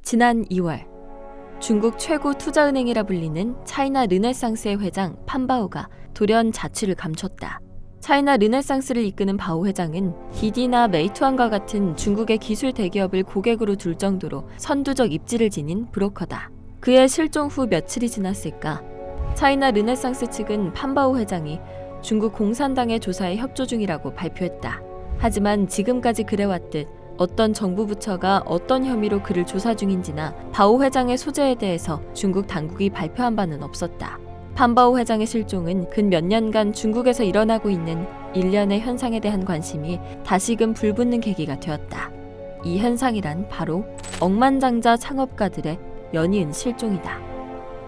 지난 2월 중국 최고 투자은행이라 불리는 차이나 르네상스의 회장 판바오가 돌연 자취를 감췄다. 차이나 르네상스를 이끄는 바오 회장은 디디나 메이투안과 같은 중국의 기술 대기업을 고객으로 둘 정도로 선두적 입지를 지닌 브로커다. 그의 실종 후 며칠이 지났을까? 차이나 르네상스 측은 판바오 회장이 중국 공산당의 조사에 협조 중이라고 발표했다. 하지만 지금까지 그래왔듯 어떤 정부 부처가 어떤 혐의로 그를 조사 중인지나 바오 회장의 소재에 대해서 중국 당국이 발표한 바는 없었다. 판바오 회장의 실종은 근 몇 년간 중국에서 일어나고 있는 일련의 현상에 대한 관심이 다시금 불붙는 계기가 되었다. 이 현상이란 바로 억만장자 창업가들의 연이은 실종이다.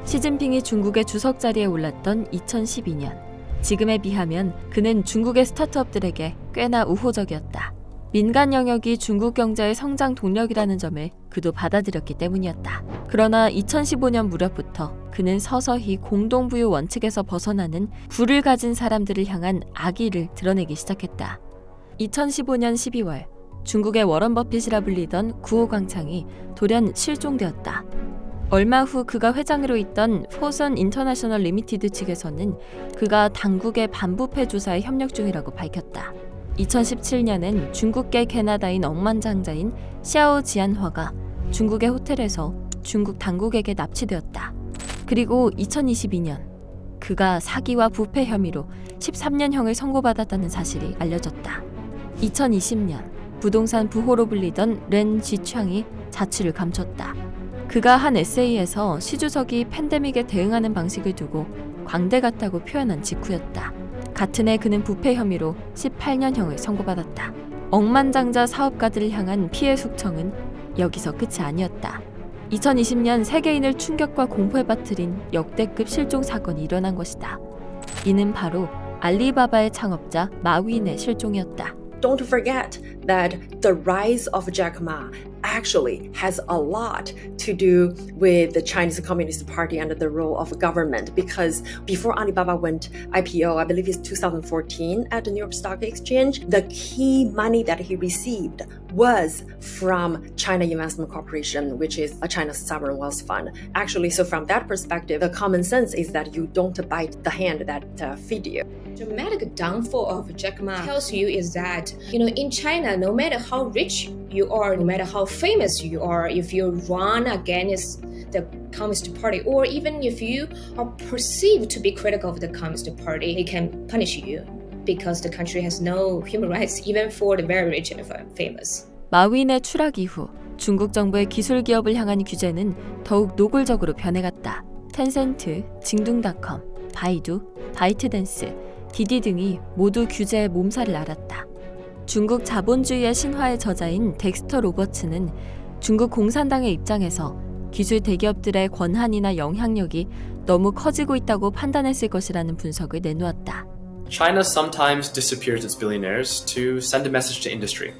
시진핑이 중국의 주석 자리에 올랐던 2012년. 지금에 비하면 그는 중국의 스타트업들에게 꽤나 우호적이었다. 민간 영역이 중국 경제의 성장 동력이라는 점을 그도 받아들였기 때문이었다. 그러나 2015년 무렵부터 그는 서서히 공동부유 원칙에서 벗어나는 부를 가진 사람들을 향한 악의를 드러내기 시작했다. 2015년 12월 중국의 워런 버핏이라 불리던 구호 광창이 돌연 실종되었다. 얼마 후 그가 회장으로 있던 포선 인터내셔널 리미티드 측에서는 그가 당국의 반부패 조사에 협력 중이라고 밝혔다. 2017년엔 중국계 캐나다인 억만장자인 샤오 지안화가 중국의 호텔에서 중국 당국에게 납치되었다. 그리고 2022년 그가 사기와 부패 혐의로 13년형을 선고받았다는 사실이 알려졌다. 2020년 부동산 부호로 불리던 렌 지창이 자취를 감췄다. 그가 한 에세이에서 시 주석이 팬데믹에 대응하는 방식을 두고 광대 같다고 표현한 직후였다. 같은 해 그는 부패 혐의로 18년형을 선고받았다. 억만장자 사업가들을 향한 피해 숙청은 여기서 끝이 아니었다. 2020년 세계인을 충격과 공포에 빠뜨린 역대급 실종 사건이 일어난 것이다. 이는 바로 알리바바의 창업자 마윈의 실종이었다. Don't forget that the rise of Jack Ma actually has a lot to do with the Chinese Communist Party under the rule of government, because before Alibaba went IPO, I believe it's 2014 at the New York Stock Exchange, the key money that he received was from China Investment Corporation, which is a China's sovereign wealth fund. Actually, so from that perspective, the common sense is that you don't bite the hand that feed you. Dramatic downfall of Jack Ma tells you is that, in China, no matter how rich you are, no matter how famous you are, if you run against the Communist Party, or even if you are perceived to be critical of the Communist Party, they can punish you because the country has no human rights, even for the very rich and famous. 마윈의 추락 이후 중국 정부의 기술 기업을 향한 규제는 더욱 노골적으로 변해갔다. 텐센트, 징둥닷컴, 바이두, 바이트댄스, 디디 등이 모두 규제의 몸살을 앓았다. 중국 자본주의의 신화의 저자인 덱스터 로버츠는 중국 공산당의 입장에서 기술 대기업들의 권한이나 영향력이 너무 커지고 있다고 판단했을 것이라는 분석을 내놓았다. China sometimes disappears its billionaires to send a message to industry.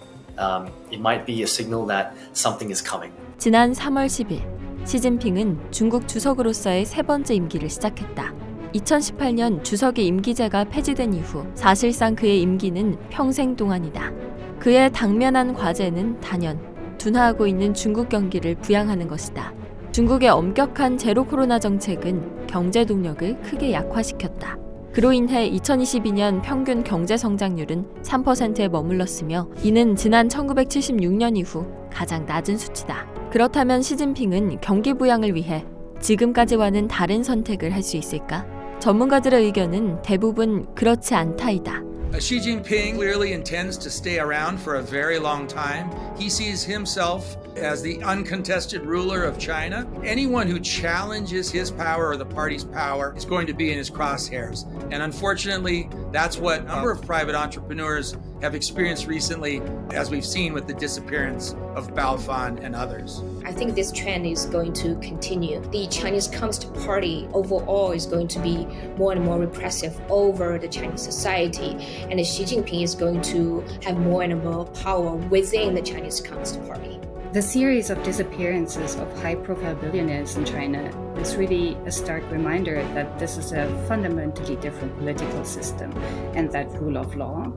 It might be a signal that something is coming. 지난 3월 10일 시진핑은 중국 주석으로서의 세 번째 임기를 시작했다. 2018년 주석의 임기제가 폐지된 이후 사실상 그의 임기는 평생 동안이다. 그의 당면한 과제는 단연 둔화하고 있는 중국 경기를 부양하는 것이다. 중국의 엄격한 제로 코로나 정책은 경제 동력을 크게 약화시켰다. 그로 인해 2022년 평균 경제 성장률은 3%에 머물렀으며 이는 지난 1976년 이후 가장 낮은 수치다. 그렇다면 시진핑은 경기 부양을 위해 지금까지와는 다른 선택을 할 수 있을까? 전문가들의 의견은 대부분 그렇지 않다이다. Xi Jinping clearly intends to stay around for a very long time. He sees himself as the uncontested ruler of China. Anyone who challenges his power or the party's power is going to be in his crosshairs. And unfortunately, that's what a number of private entrepreneurs have experienced recently, as we've seen with the disappearance of Bao Fan and others. I think this trend is going to continue. The Chinese Communist Party overall is going to be more and more repressive over the Chinese society, and Xi Jinping is going to have more and more power within the Chinese Communist Party. The series of disappearances of high-profile billionaires in China is really a stark reminder that this is a fundamentally different political system and that rule of law